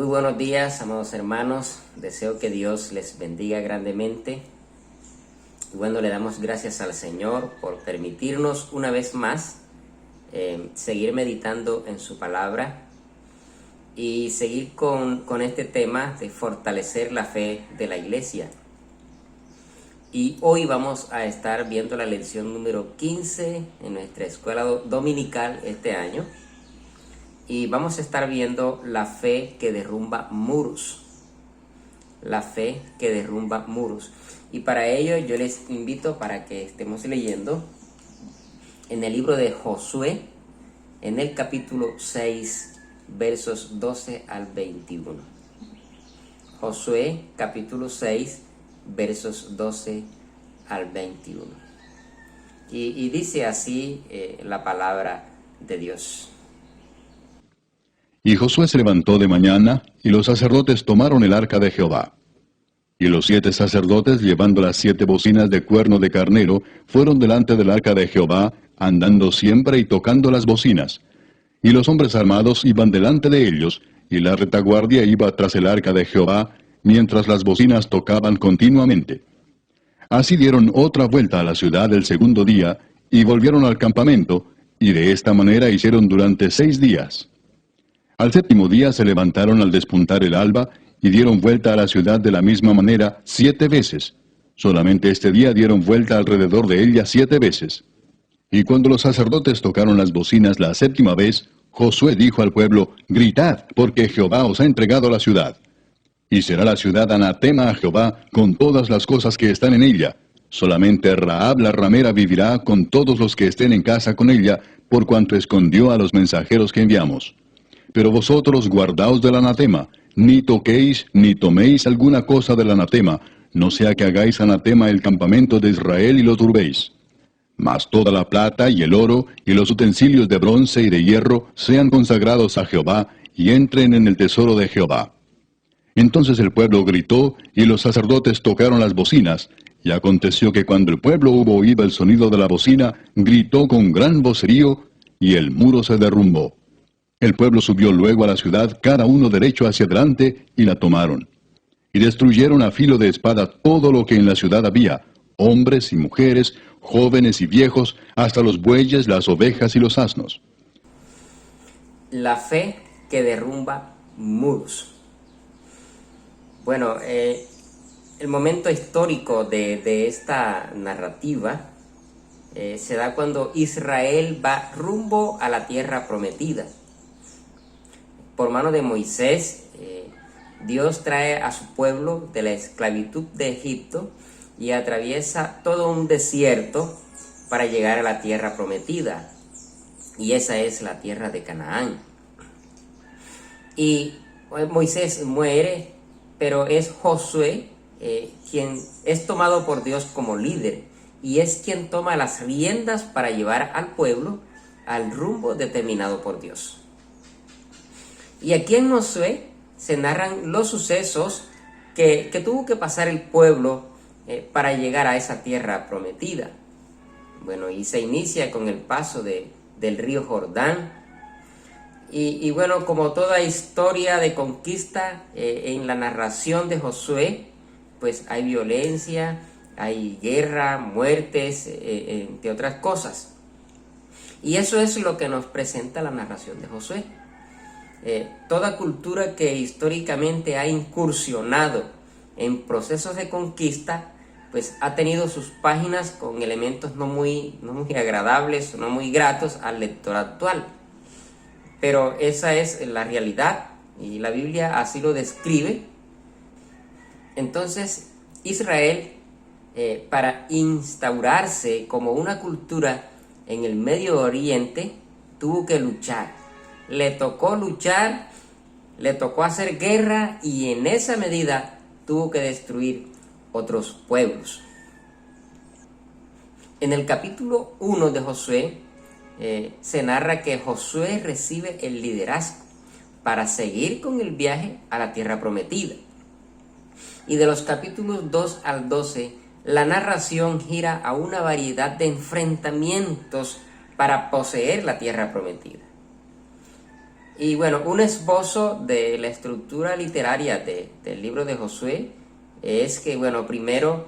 Muy buenos días, amados hermanos. Deseo que Dios les bendiga grandemente. Y bueno, le damos gracias al Señor por permitirnos una vez más seguir meditando en su palabra y seguir con este tema de fortalecer la fe de la iglesia. Y hoy vamos a estar viendo la lección número 15 en nuestra escuela dominical este año. Y vamos a estar viendo la fe que derrumba muros. La fe que derrumba muros. Y para ello yo les invito para que estemos leyendo en el libro de Josué, en el capítulo 6, versos 12 al 21. Josué, capítulo 6, versos 12 al 21. Y dice así la palabra de Dios. Y Josué se levantó de mañana, y los sacerdotes tomaron el arca de Jehová. Y los 7 sacerdotes, llevando las 7 bocinas de cuerno de carnero, fueron delante del arca de Jehová, andando siempre y tocando las bocinas. Y los hombres armados iban delante de ellos, y la retaguardia iba tras el arca de Jehová, mientras las bocinas tocaban continuamente. Así dieron otra vuelta a la ciudad el segundo día, y volvieron al campamento, y de esta manera hicieron durante 6 días. Al séptimo día se levantaron al despuntar el alba, y dieron vuelta a la ciudad de la misma manera 7 veces. Solamente este día dieron vuelta alrededor de ella 7 veces. Y cuando los sacerdotes tocaron las bocinas la séptima vez, Josué dijo al pueblo: «Gritad, porque Jehová os ha entregado la ciudad. Y será la ciudad anatema a Jehová con todas las cosas que están en ella. Solamente Rahab la ramera vivirá con todos los que estén en casa con ella, por cuanto escondió a los mensajeros que enviamos. Pero vosotros guardaos del anatema, ni toquéis ni toméis alguna cosa del anatema, no sea que hagáis anatema el campamento de Israel y lo turbéis. Mas toda la plata y el oro y los utensilios de bronce y de hierro sean consagrados a Jehová y entren en el tesoro de Jehová». Entonces el pueblo gritó, y los sacerdotes tocaron las bocinas, y aconteció que cuando el pueblo hubo oído el sonido de la bocina, gritó con gran vocerío, y el muro se derrumbó. El pueblo subió luego a la ciudad, cada uno derecho hacia adelante, y la tomaron. Y destruyeron a filo de espada todo lo que en la ciudad había, hombres y mujeres, jóvenes y viejos, hasta los bueyes, las ovejas y los asnos. La fe que derrumba muros. Bueno, el momento histórico de esta narrativa se da cuando Israel va rumbo a la tierra prometida. Por mano de Moisés, Dios trae a su pueblo de la esclavitud de Egipto y atraviesa todo un desierto para llegar a la tierra prometida. Y esa es la tierra de Canaán. Y Moisés muere, pero es Josué quien es tomado por Dios como líder y es quien toma las riendas para llevar al pueblo al rumbo determinado por Dios. Y aquí en Josué se narran los sucesos que tuvo que pasar el pueblo para llegar a esa tierra prometida. Bueno, y se inicia con el paso del río Jordán. Y bueno, como toda historia de conquista, en la narración de Josué, pues hay violencia, hay guerra, muertes, entre otras cosas. Y eso es lo que nos presenta la narración de Josué. Toda cultura que históricamente ha incursionado en procesos de conquista, pues ha tenido sus páginas con elementos no muy agradables, no muy gratos al lector actual. Pero esa es la realidad y la Biblia así lo describe. Entonces, Israel, para instaurarse como una cultura en el Medio Oriente, tuvo que luchar. Le tocó luchar, le tocó hacer guerra y en esa medida tuvo que destruir otros pueblos. En el capítulo 1 de Josué se narra que Josué recibe el liderazgo para seguir con el viaje a la tierra prometida. Y de los capítulos 2 al 12, la narración gira a una variedad de enfrentamientos para poseer la tierra prometida. Y bueno, un esbozo de la estructura literaria del libro de Josué es que, bueno, primero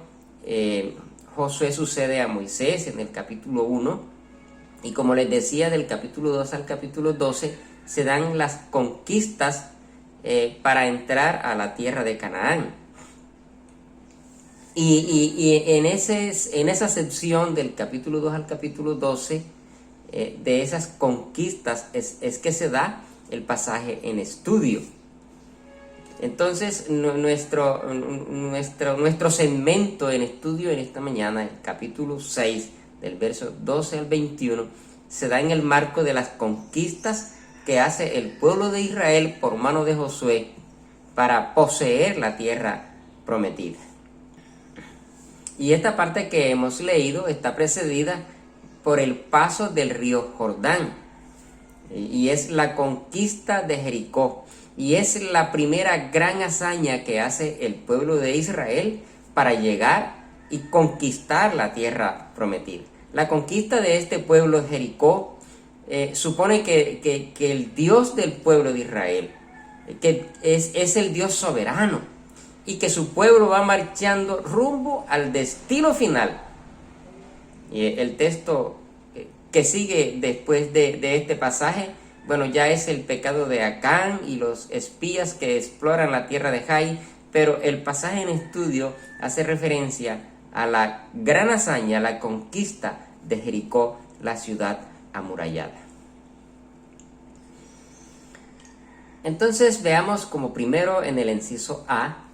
Josué sucede a Moisés en el capítulo 1, y como les decía, del capítulo 2 al capítulo 12 se dan las conquistas para entrar a la tierra de Canaán. Y en esa sección del capítulo 2 al capítulo 12, de esas conquistas, es que se da el pasaje en estudio. Entonces, nuestro segmento en estudio en esta mañana, el capítulo 6, del verso 12 al 21, se da en el marco de las conquistas que hace el pueblo de Israel por mano de Josué para poseer la tierra prometida. Y esta parte que hemos leído está precedida por el paso del río Jordán, y es la conquista de Jericó, y es la primera gran hazaña que hace el pueblo de Israel para llegar y conquistar la tierra prometida. La conquista de este pueblo de Jericó supone que el Dios del pueblo de Israel, que es el Dios soberano, y que su pueblo va marchando rumbo al destino final. Y el texto que sigue después de este pasaje, bueno, ya es el pecado de Acán y los espías que exploran la tierra de Jai, pero el pasaje en estudio hace referencia a la gran hazaña, la conquista de Jericó, la ciudad amurallada. Entonces veamos como primero en el inciso A,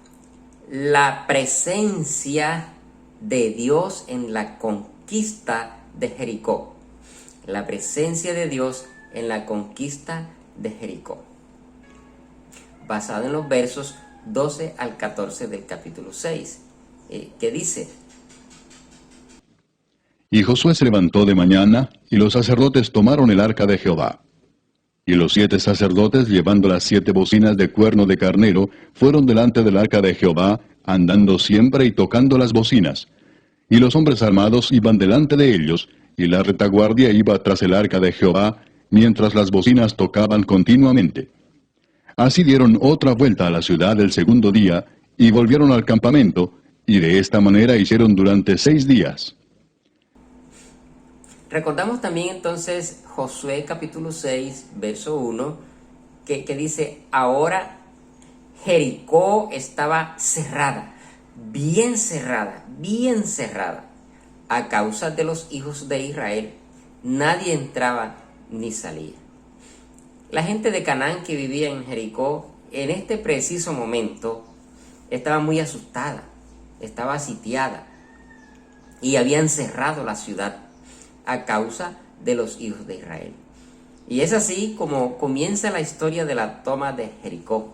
la presencia de Dios en la conquista de Jericó. La presencia de Dios en la conquista de Jericó, basado en los versos 12 al 14 del capítulo 6, que dice: Y Josué se levantó de mañana, y los sacerdotes tomaron el arca de Jehová. Y los 7 sacerdotes, llevando las 7 bocinas de cuerno de carnero, fueron delante del arca de Jehová, andando siempre y tocando las bocinas. Y los hombres armados iban delante de ellos, y la retaguardia iba tras el arca de Jehová, mientras las bocinas tocaban continuamente. Así dieron otra vuelta a la ciudad el segundo día, y volvieron al campamento, y de esta manera hicieron durante 6 días. Recordamos también entonces Josué capítulo 6, verso 1, que dice: ahora Jericó estaba cerrada, bien cerrada, bien cerrada, a causa de los hijos de Israel. Nadie entraba ni salía. La gente de Canaán que vivía en Jericó en este preciso momento estaba muy asustada, estaba sitiada, y habían cerrado la ciudad a causa de los hijos de Israel. Y es así como comienza la historia de la toma de Jericó.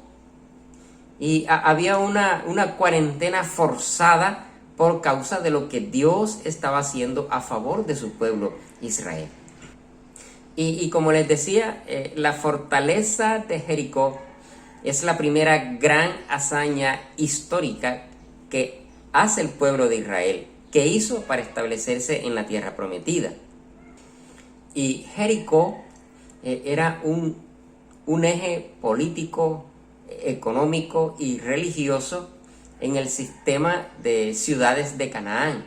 Y había una cuarentena forzada por causa de lo que Dios estaba haciendo a favor de su pueblo Israel. Y como les decía, la fortaleza de Jericó es la primera gran hazaña histórica que hace el pueblo de Israel, que hizo para establecerse en la tierra prometida. Y Jericó era un eje político, económico y religioso en el sistema de ciudades de Canaán.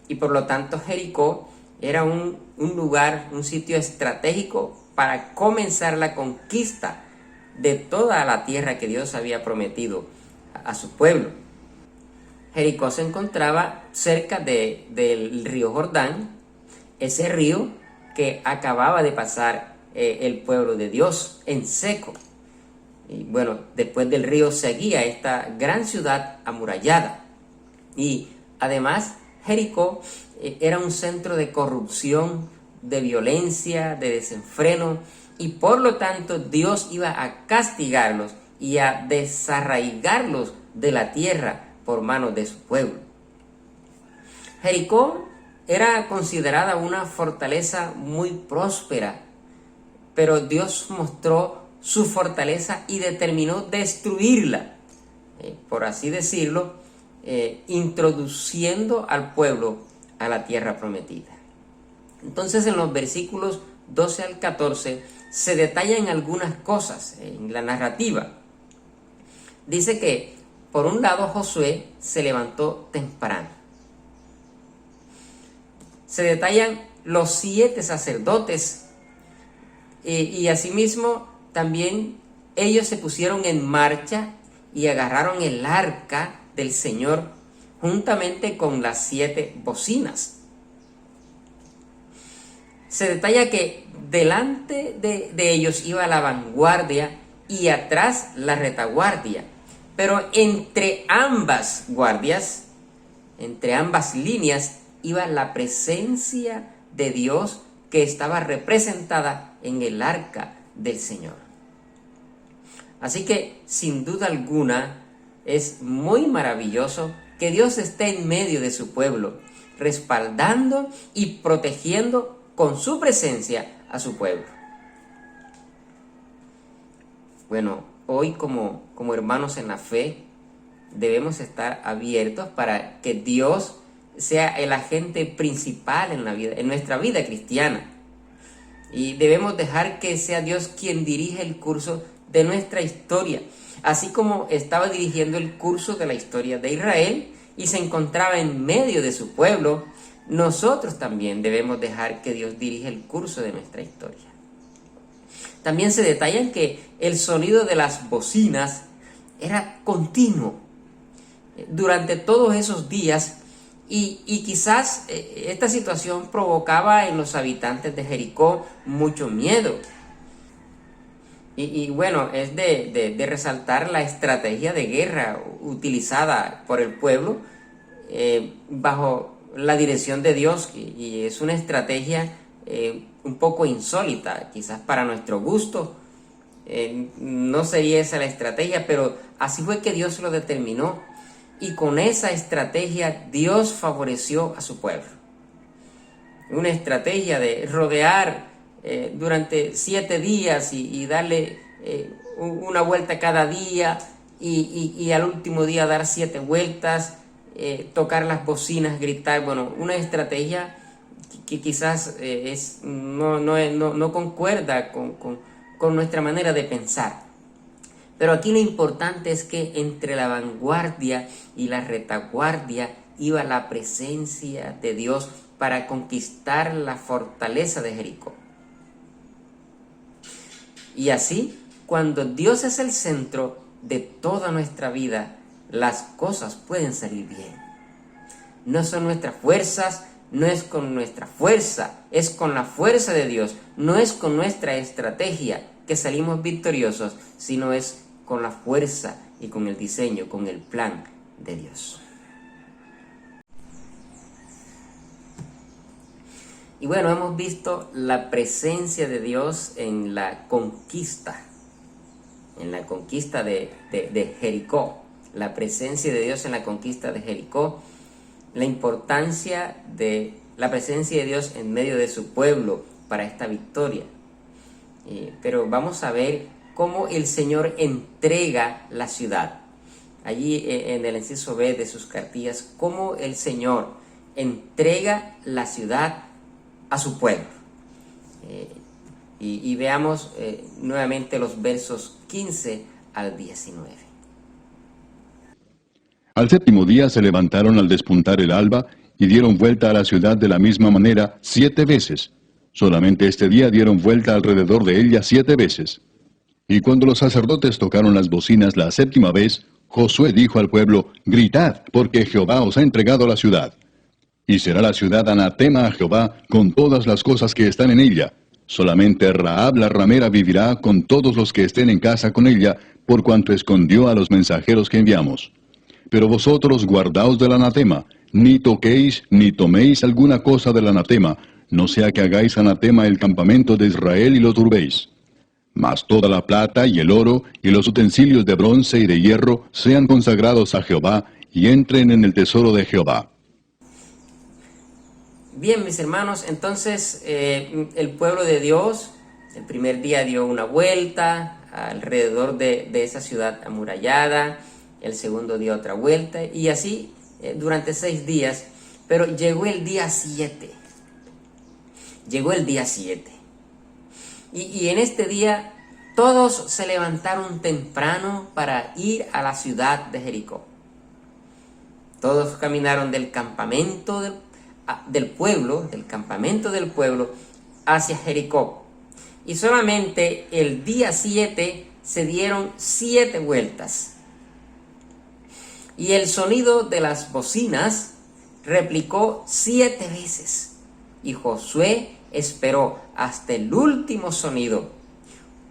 Y por lo tanto Jericó era un lugar, un sitio estratégico para comenzar la conquista de toda la tierra que Dios había prometido a su pueblo. Jericó se encontraba cerca del río Jordán, ese río que acababa de pasar el pueblo de Dios en seco. Y bueno, después del río seguía esta gran ciudad amurallada. Y además Jericó era un centro de corrupción, de violencia, de desenfreno, y por lo tanto Dios iba a castigarlos y a desarraigarlos de la tierra por manos de su pueblo. Jericó era considerada una fortaleza muy próspera, pero Dios mostró su fortaleza y determinó destruirla, por así decirlo, introduciendo al pueblo a la tierra prometida. Entonces en los versículos 12 al 14, se detallan algunas cosas en la narrativa. Dice que, por un lado, Josué se levantó temprano. Se detallan los 7 sacerdotes y asimismo también ellos se pusieron en marcha y agarraron el arca del Señor juntamente con las 7 bocinas. Se detalla que delante de ellos iba la vanguardia y atrás la retaguardia, pero entre ambas guardias, entre ambas líneas, iba la presencia de Dios que estaba representada en el arca del Señor. Así que, sin duda alguna, es muy maravilloso que Dios esté en medio de su pueblo, respaldando y protegiendo con su presencia a su pueblo. Bueno, hoy como hermanos en la fe, debemos estar abiertos para que Dios sea el agente principal en nuestra vida cristiana. Y debemos dejar que sea Dios quien dirige el curso de nuestra historia, así como estaba dirigiendo el curso de la historia de Israel y se encontraba en medio de su pueblo. Nosotros también debemos dejar que Dios dirija el curso de nuestra historia. También se detalla que el sonido de las bocinas era continuo durante todos esos días y quizás esta situación provocaba en los habitantes de Jericó mucho miedo. Y bueno, es de resaltar la estrategia de guerra utilizada por el pueblo bajo la dirección de Dios, y es una estrategia un poco insólita, quizás para nuestro gusto. No sería esa la estrategia, pero así fue que Dios lo determinó, y con esa estrategia Dios favoreció a su pueblo. Una estrategia de rodear durante 7 días y darle una vuelta cada día y al último día dar 7 vueltas, tocar las bocinas, gritar. Bueno, una estrategia que quizás no concuerda con nuestra manera de pensar. Pero aquí lo importante es que entre la vanguardia y la retaguardia iba la presencia de Dios para conquistar la fortaleza de Jericó. Y así, cuando Dios es el centro de toda nuestra vida, las cosas pueden salir bien. No son nuestras fuerzas, no es con nuestra fuerza, es con la fuerza de Dios. No es con nuestra estrategia que salimos victoriosos, sino es con la fuerza y con el diseño, con el plan de Dios. Y bueno, hemos visto la presencia de Dios en la conquista de Jericó, la presencia de Dios en la conquista de Jericó, la importancia de la presencia de Dios en medio de su pueblo para esta victoria. Pero vamos a ver cómo el Señor entrega la ciudad. Allí en el inciso B de sus cartillas, cómo el Señor entrega la ciudad a su pueblo. Y veamos nuevamente los versos 15 al 19. Al 7º día se levantaron al despuntar el alba y dieron vuelta a la ciudad de la misma manera 7 veces. Solamente este día dieron vuelta alrededor de ella 7 veces. Y cuando los sacerdotes tocaron las bocinas la 7ª vez, Josué dijo al pueblo: «Gritad, porque Jehová os ha entregado la ciudad. Y será la ciudad anatema a Jehová con todas las cosas que están en ella. Solamente Rahab la ramera vivirá con todos los que estén en casa con ella, por cuanto escondió a los mensajeros que enviamos. Pero vosotros guardaos del anatema, ni toquéis ni toméis alguna cosa del anatema, no sea que hagáis anatema el campamento de Israel y lo turbéis. Mas toda la plata y el oro y los utensilios de bronce y de hierro sean consagrados a Jehová y entren en el tesoro de Jehová». Bien, mis hermanos, entonces el pueblo de Dios el primer día dio una vuelta alrededor de esa ciudad amurallada, el segundo dio otra vuelta y así durante 6 días, pero llegó el día 7. Llegó el día 7 Y en este día todos se levantaron temprano para ir a la ciudad de Jericó. Todos caminaron del campamento del pueblo hacia Jericó. Y solamente el día 7 se dieron 7 vueltas. Y el sonido de las bocinas replicó 7 veces. Y Josué esperó hasta el último sonido.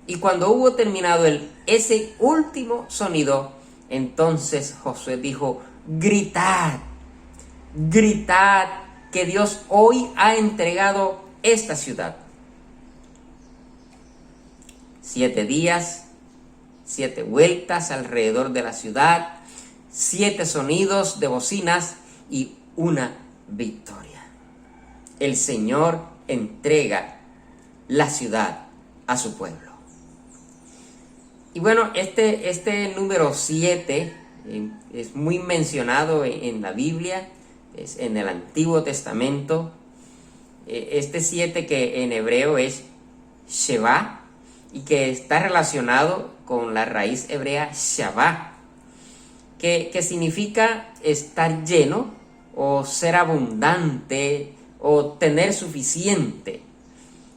Y cuando hubo terminado ese último sonido, entonces Josué dijo: gritad, gritad que Dios hoy ha entregado esta ciudad. 7 días, 7 vueltas alrededor de la ciudad, 7 sonidos de bocinas y una victoria. El Señor entrega la ciudad a su pueblo. Y bueno, este número 7 es muy mencionado en la Biblia, es en el Antiguo Testamento. Este 7 que en hebreo es Sheva y que está relacionado con la raíz hebrea Shabá, que significa estar lleno o ser abundante o tener suficiente.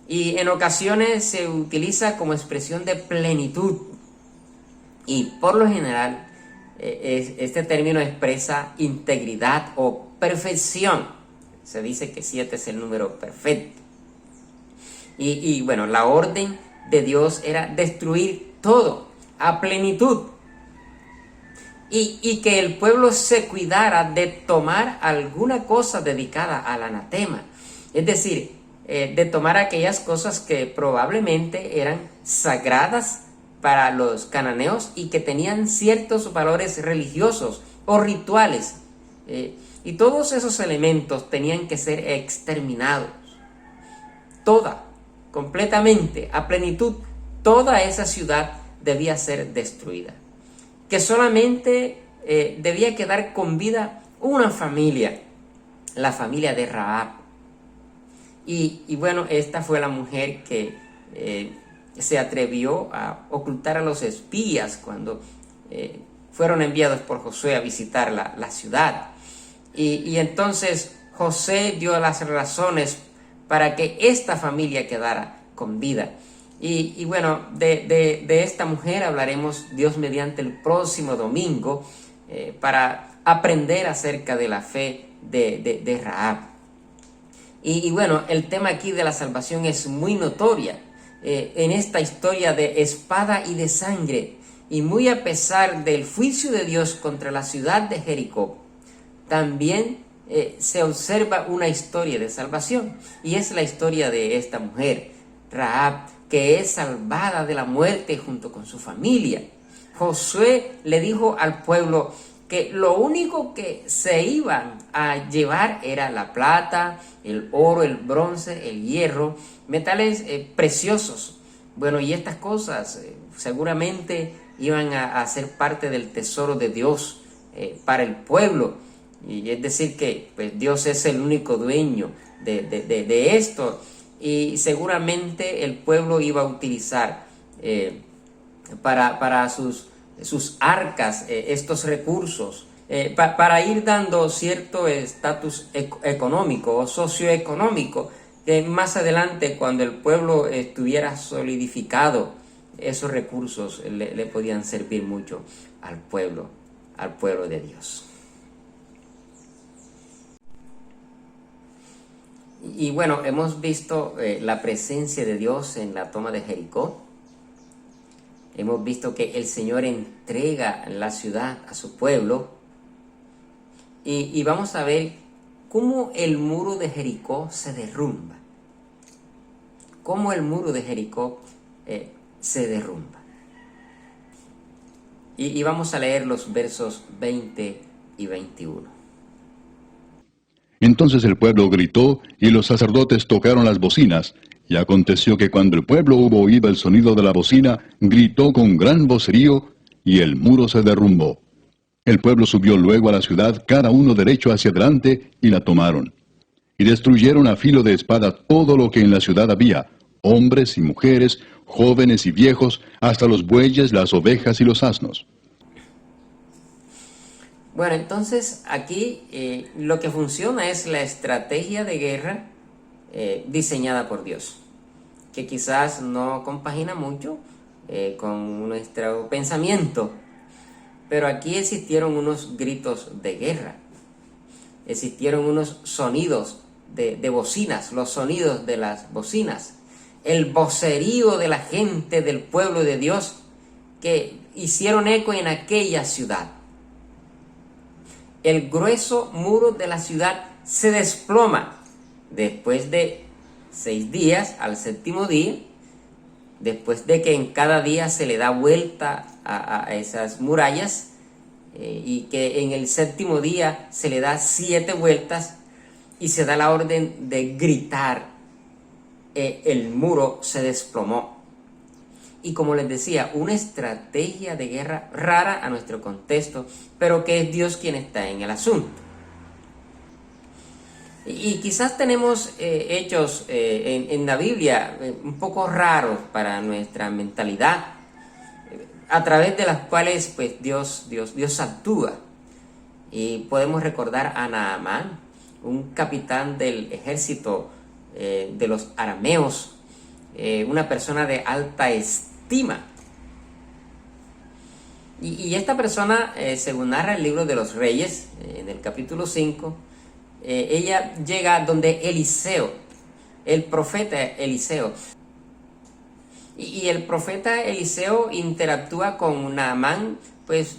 Y en ocasiones se utiliza como expresión de plenitud. Y por lo general, este término expresa integridad o perfección. Se dice que 7 es el número perfecto. Y bueno, la orden de Dios era destruir todo a plenitud. Y que el pueblo se cuidara de tomar alguna cosa dedicada al anatema. Es decir, de tomar aquellas cosas que probablemente eran sagradas para los cananeos y que tenían ciertos valores religiosos o rituales. Y todos esos elementos tenían que ser exterminados. Completamente, a plenitud, toda esa ciudad debía ser destruida. Que solamente debía quedar con vida una familia, la familia de Rahab. Y bueno, esta fue la mujer que se atrevió a ocultar a los espías cuando fueron enviados por Josué a visitar la ciudad. Y entonces José dio las razones para que esta familia quedara con vida. Y bueno, de esta mujer hablaremos Dios mediante el próximo domingo para aprender acerca de la fe de Rahab. Y bueno, el tema aquí de la salvación es muy notoria en esta historia de espada y de sangre, y muy a pesar del juicio de Dios contra la ciudad de Jericó, también se observa una historia de salvación, y es la historia de esta mujer, Rahab, que es salvada de la muerte junto con su familia. Josué le dijo al pueblo que lo único que se iban a llevar era la plata, el oro, el bronce, el hierro, metales preciosos. Bueno, y estas cosas seguramente iban a ser parte del tesoro de Dios para el pueblo. Y es decir que pues, Dios es el único dueño de esto. Y seguramente el pueblo iba a utilizar para sus arcas estos recursos, para ir dando cierto estatus económico o socioeconómico, que más adelante, cuando el pueblo estuviera solidificado, esos recursos le podían servir mucho al pueblo de Dios. Y bueno, hemos visto la presencia de Dios en la toma de Jericó. Hemos visto que el Señor entrega la ciudad a su pueblo. Y vamos a ver cómo el muro de Jericó se derrumba. Cómo el muro de Jericó se derrumba. Y vamos a leer los versos 20 y 21. Entonces el pueblo gritó, y los sacerdotes tocaron las bocinas. Y aconteció que cuando el pueblo hubo oído el sonido de la bocina, gritó con gran vocerío, y el muro se derrumbó. El pueblo subió luego a la ciudad, cada uno derecho hacia adelante, y la tomaron. Y destruyeron a filo de espada todo lo que en la ciudad había, hombres y mujeres, jóvenes y viejos, hasta los bueyes, las ovejas y los asnos. Bueno, entonces aquí lo que funciona es la estrategia de guerra diseñada por Dios, que quizás no compagina mucho con nuestro pensamiento, pero aquí existieron unos gritos de guerra, existieron unos sonidos de bocinas, los sonidos de las bocinas, el vocerío de la gente del pueblo de Dios que hicieron eco en aquella ciudad. El grueso muro de la ciudad se desploma después de 6 días, al séptimo día, después de que en cada día se le da vuelta a esas murallas y que en el séptimo día se le da 7 vueltas y se da la orden de gritar, el muro se desplomó. Y como les decía, una estrategia de guerra rara a nuestro contexto, pero que es Dios quien está en el asunto. Y quizás tenemos hechos en la Biblia un poco raros para nuestra mentalidad, a través de las cuales pues Dios actúa. Y podemos recordar a Naamán, un capitán del ejército de los arameos, una persona de alta estima. Y esta persona, según narra el libro de los Reyes, en el capítulo 5, ella llega donde Eliseo, el profeta Eliseo. Y el profeta Eliseo interactúa con Naamán, pues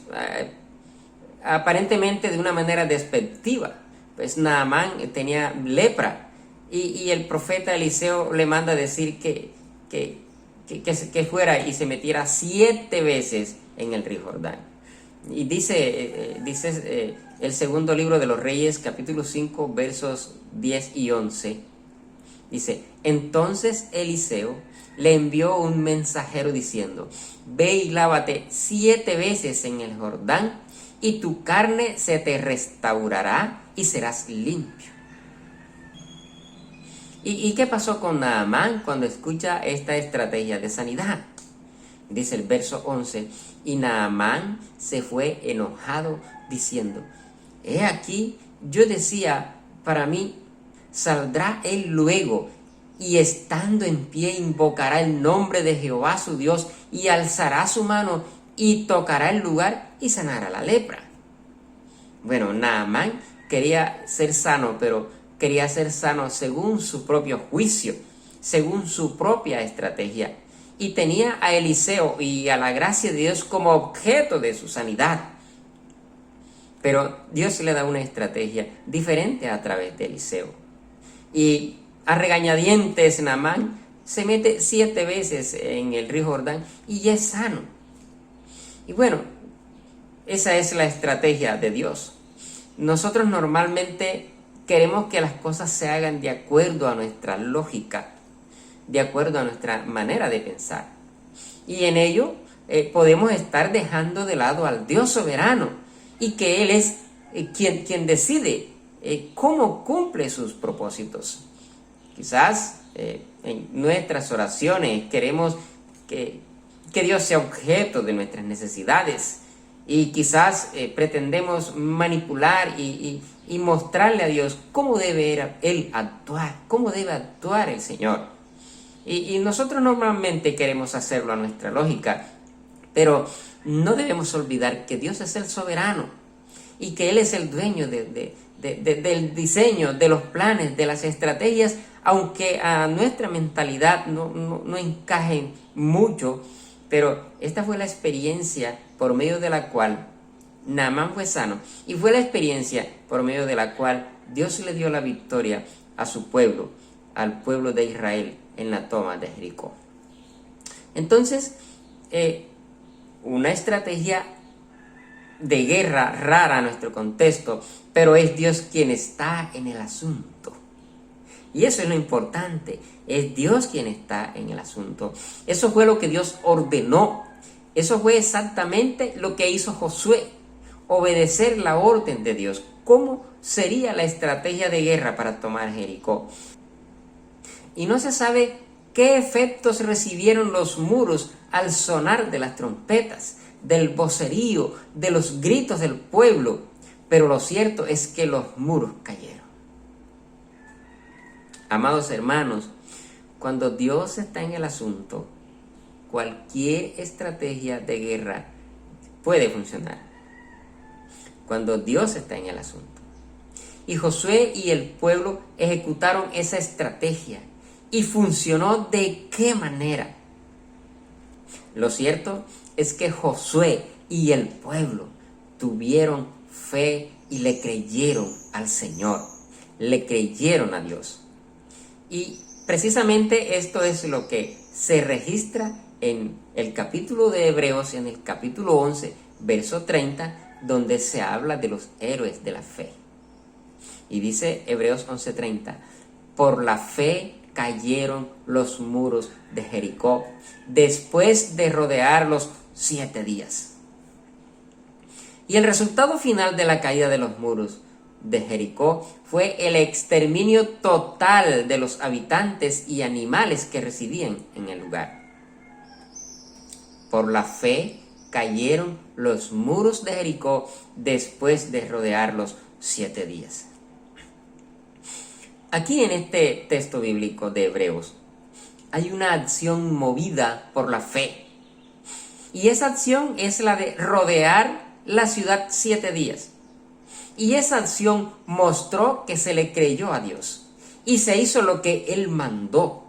aparentemente de una manera despectiva. Pues Naamán tenía lepra y el profeta Eliseo le manda a decir que fuera y se metiera 7 veces en el río Jordán. Y dice el segundo libro de los Reyes, capítulo 5, versos 10 y 11. Dice: entonces Eliseo le envió un mensajero diciendo: ve y lávate 7 veces en el Jordán, y tu carne se te restaurará y serás limpio. ¿Y qué pasó con Naamán cuando escucha esta estrategia de sanidad? Dice el verso 11: y Naamán se fue enojado diciendo: he aquí, yo decía para mí, saldrá él luego, y estando en pie invocará el nombre de Jehová su Dios, y alzará su mano y tocará el lugar y sanará la lepra. Bueno, Naamán quería ser sano, pero quería ser sano según su propio juicio, según su propia estrategia. Y tenía a Eliseo y a la gracia de Dios como objeto de su sanidad. Pero Dios le da una estrategia diferente a través de Eliseo. Y a regañadientes Naamán se mete 7 veces en el río Jordán y ya es sano. Y bueno, esa es la estrategia de Dios. Nosotros normalmente queremos que las cosas se hagan de acuerdo a nuestra lógica, de acuerdo a nuestra manera de pensar. Y en ello podemos estar dejando de lado al Dios soberano y que Él es quien decide cómo cumple sus propósitos. Quizás en nuestras oraciones queremos que Dios sea objeto de nuestras necesidades y quizás pretendemos manipular y mostrarle a Dios cómo debe Él actuar, cómo debe actuar el Señor. Y nosotros normalmente queremos hacerlo a nuestra lógica, pero no debemos olvidar que Dios es el soberano y que Él es el dueño del diseño, de los planes, de las estrategias, aunque a nuestra mentalidad no encajen mucho. Pero esta fue la experiencia por medio de la cual Naamán fue sano, y fue la experiencia por medio de la cual Dios le dio la victoria a su pueblo, al pueblo de Israel, en la toma de Jericó. Entonces, una estrategia de guerra rara a nuestro contexto, pero es Dios quien está en el asunto. Y eso es lo importante, es Dios quien está en el asunto. Eso fue lo que Dios ordenó, eso fue exactamente lo que hizo Josué, obedecer la orden de Dios. ¿Cómo sería la estrategia de guerra para tomar Jericó? Y no se sabe ¿Qué efectos recibieron los muros al sonar de las trompetas, del vocerío, de los gritos del pueblo? Pero lo cierto es que los muros cayeron. Amados hermanos, cuando Dios está en el asunto, cualquier estrategia de guerra puede funcionar. Cuando Dios está en el asunto. Y Josué y el pueblo ejecutaron esa estrategia. ¿Y funcionó de qué manera? Lo cierto es que Josué y el pueblo tuvieron fe y le creyeron al Señor. Le creyeron a Dios. Y precisamente esto es lo que se registra en el capítulo de Hebreos, en el capítulo 11, verso 30, donde se habla de los héroes de la fe. Y dice Hebreos 11:30, por la fe cayeron los muros de Jericó después de rodearlos 7 días. Y el resultado final de la caída de los muros de Jericó fue el exterminio total de los habitantes y animales que residían en el lugar. Por la fe cayeron los muros de Jericó después de rodearlos 7 días. Aquí en este texto bíblico de Hebreos hay una acción movida por la fe. Y esa acción es la de rodear la ciudad 7 días. Y esa acción mostró que se le creyó a Dios. Y se hizo lo que Él mandó.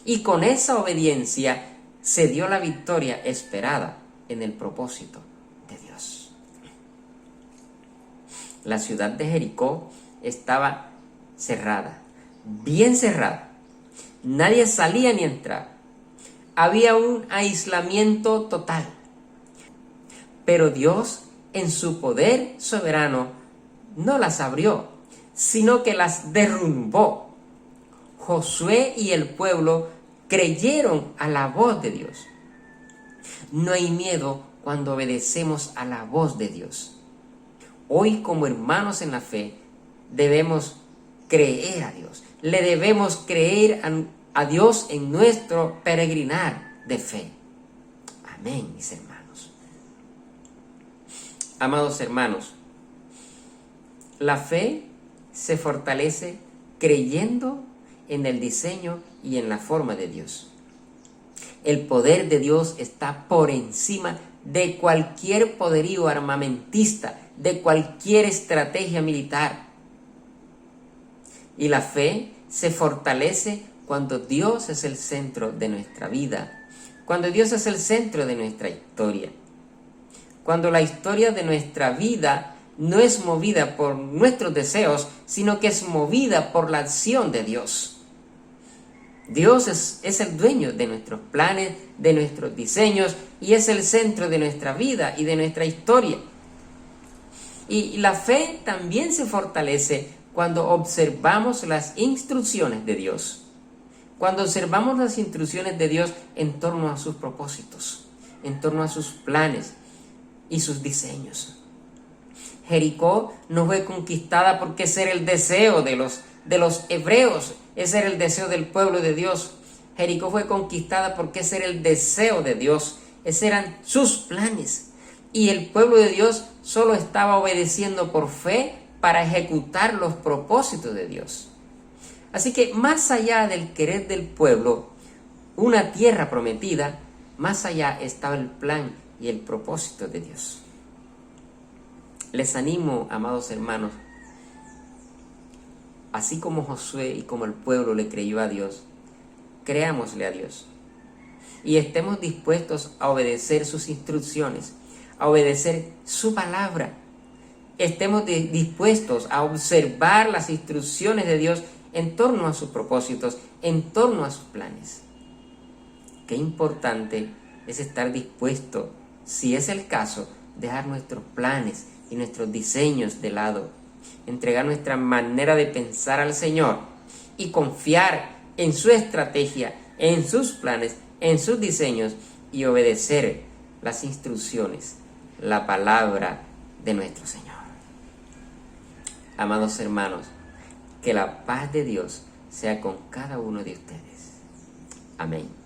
Y con esa obediencia se dio la victoria esperada en el propósito de Dios. La ciudad de Jericó estaba cerrada. Bien cerrada. Nadie salía ni entraba. Había un aislamiento total. Pero Dios, en su poder soberano, no las abrió, sino que las derrumbó. Josué y el pueblo creyeron a la voz de Dios. No hay miedo cuando obedecemos a la voz de Dios. Hoy, como hermanos en la fe, debemos creer a Dios. Le debemos creer a Dios en nuestro peregrinar de fe. Amén, mis hermanos. Amados hermanos, la fe se fortalece creyendo en el diseño y en la forma de Dios. El poder de Dios está por encima de cualquier poderío armamentista, de cualquier estrategia militar. Y la fe se fortalece cuando Dios es el centro de nuestra vida, cuando Dios es el centro de nuestra historia, cuando la historia de nuestra vida no es movida por nuestros deseos, sino que es movida por la acción de Dios. Dios es el dueño de nuestros planes, de nuestros diseños, y es el centro de nuestra vida y de nuestra historia. Y la fe también se fortalece cuando observamos las instrucciones de Dios. Cuando observamos las instrucciones de Dios en torno a sus propósitos, en torno a sus planes y sus diseños. Jericó no fue conquistada porque ese era el deseo de los hebreos, ese era el deseo del pueblo de Dios. Jericó fue conquistada porque ese era el deseo de Dios, esos eran sus planes. Y el pueblo de Dios solo estaba obedeciendo por fe para ejecutar los propósitos de Dios. Así que más allá del querer del pueblo, una tierra prometida, más allá estaba el plan y el propósito de Dios. Les animo, amados hermanos, así como Josué y como el pueblo le creyó a Dios, creámosle a Dios y estemos dispuestos a obedecer sus instrucciones, a obedecer su palabra. Estemos dispuestos a observar las instrucciones de Dios en torno a sus propósitos, en torno a sus planes. Qué importante es estar dispuesto, si es el caso, dejar nuestros planes y nuestros diseños de lado, entregar nuestra manera de pensar al Señor y confiar en su estrategia, en sus planes, en sus diseños y obedecer las instrucciones, la palabra de nuestro Señor. Amados hermanos, que la paz de Dios sea con cada uno de ustedes. Amén.